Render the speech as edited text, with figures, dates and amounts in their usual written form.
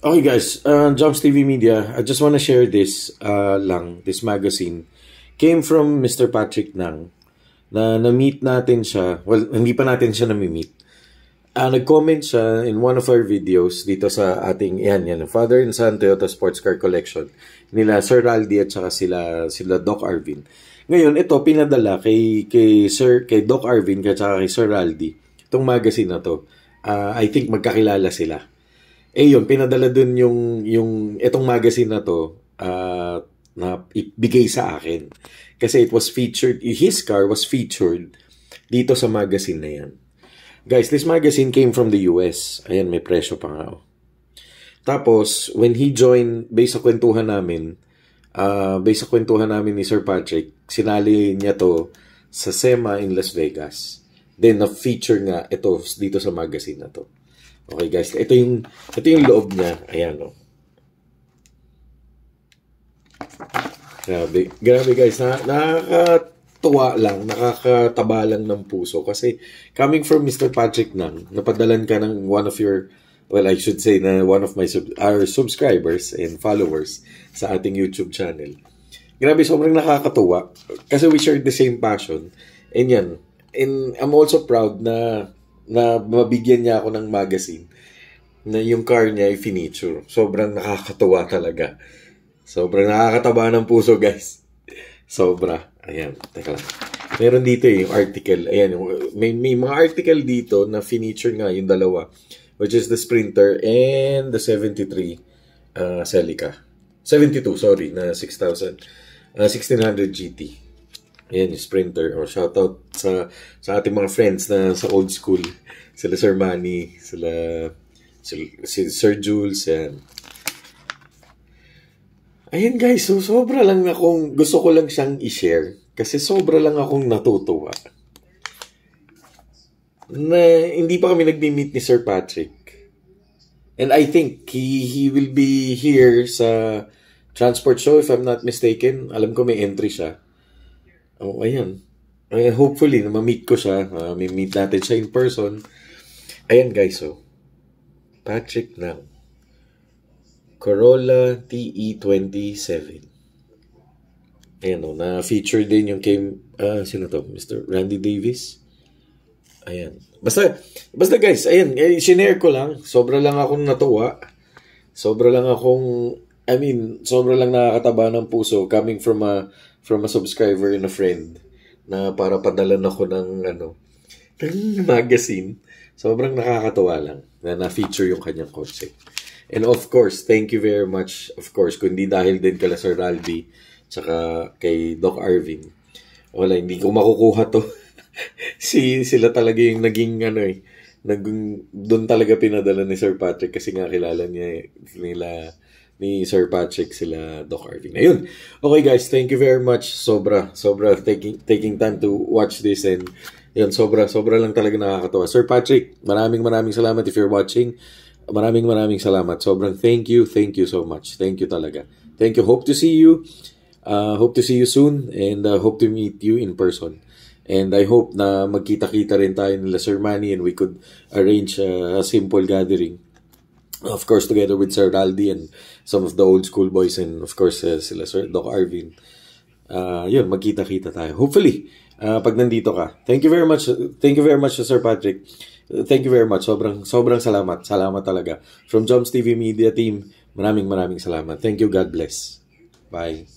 Okay guys, Jobs TV Media, I just want to share this this magazine. Came from Mr. Patrick Nang, na na-meet natin siya. Well, hindi pa natin siya na-meet. Nag-comment siya in one of our videos dito sa ating, yan, Father and Son Toyota Sports Car Collection. Nila Sir Raldi at saka sila Doc Arvin. Ngayon, ito pinadala kay Doc Arvin at saka kay Sir Raldi. Itong magazine na to. I think magkakilala sila. Yun, pinadala dun yung itong magazine na to na ibigay sa akin. Kasi it was featured, his car was featured dito sa magazine na yan. Guys, this magazine came from the US. Ayan, may presyo pa nga. Tapos, when he joined, based sa kwentuhan namin ni Sir Patrick, sinali niya to sa SEMA in Las Vegas. Then, na-feature nga ito dito sa magazine na to. Okay guys, ito yung loob niya. Ayan o. Grabe guys, nakakatuwa lang, nakakataba lang ng puso. Kasi coming from Mr. Patrick Nang, napadalan ka ng one of your, well I should say na one of our subscribers and followers sa ating YouTube channel. Grabe, sobrang nakakatuwa. Kasi we shared the same passion. And yan, and I'm also proud na mabigyan niya ako ng magazine na yung car niya ay finiture. Sobrang nakakatuwa talaga. Sobrang nakakataba ng puso, guys. Sobra. Ayan, teka lang. Meron dito yung article. Ayan, may mga article dito na finiture nga yung dalawa, which is the Sprinter and the 73 Celica. 72, sorry, na 1600 GT. Ayan yung Sprinter. Shoutout sa ating mga friends na sa old school. Sila Sir Manny, si Sir Jules, yan. Ayan guys, so sobra lang akong, gusto ko lang siyang i-share. Kasi sobra lang akong natutuwa. Na hindi pa kami nag-meet ni Sir Patrick. And I think he will be here sa transport show if I'm not mistaken. Alam ko may entry siya. Oh, ayan. Hopefully, na ma-meet ko siya. May meet natin siya in person. Ayan guys, so. Patrick Nang. Corolla TE27. Ayan o, na-feature din yung sino to? Mr. Randy Davis. Ayan. Basta guys, ayan, sinare ko lang. Sobra lang akong natuwa. Sobra lang nakakataba ng puso coming from a subscriber and a friend na para padalan ako ng magazine. Sobrang nakakatuwa lang na na-feature yung kanyang kotse. And of course, thank you very much. Of course, kundi dahil din kala Sir Raldi tsaka kay Doc Arvin. Wala, hindi ko makukuha to. Sila talaga yung naging doon talaga pinadala ni Sir Patrick kasi nga kilala nila ni Sir Patrick sila Doc Arvin. Ayun. Okay guys, thank you very much. Sobra taking time to watch this, and yun, sobra lang talaga nakakatawa. Sir Patrick, maraming salamat if you're watching. Maraming salamat. Sobrang thank you so much. Thank you talaga. Thank you. Hope to see you soon, and hope to meet you in person. And I hope na magkita-kita rin tayo nila Sir Manny, and we could arrange a simple gathering. Of course, together with Sir Raldi and some of the old school boys, and of course, sila Sir Doc Arvin. Yun, magkita-kita tayo. Hopefully, pag nandito ka. Thank you very much, Sir Patrick. Thank you very much. Sobrang salamat. Salamat talaga. From Jobs TV Media Team, maraming salamat. Thank you. God bless. Bye.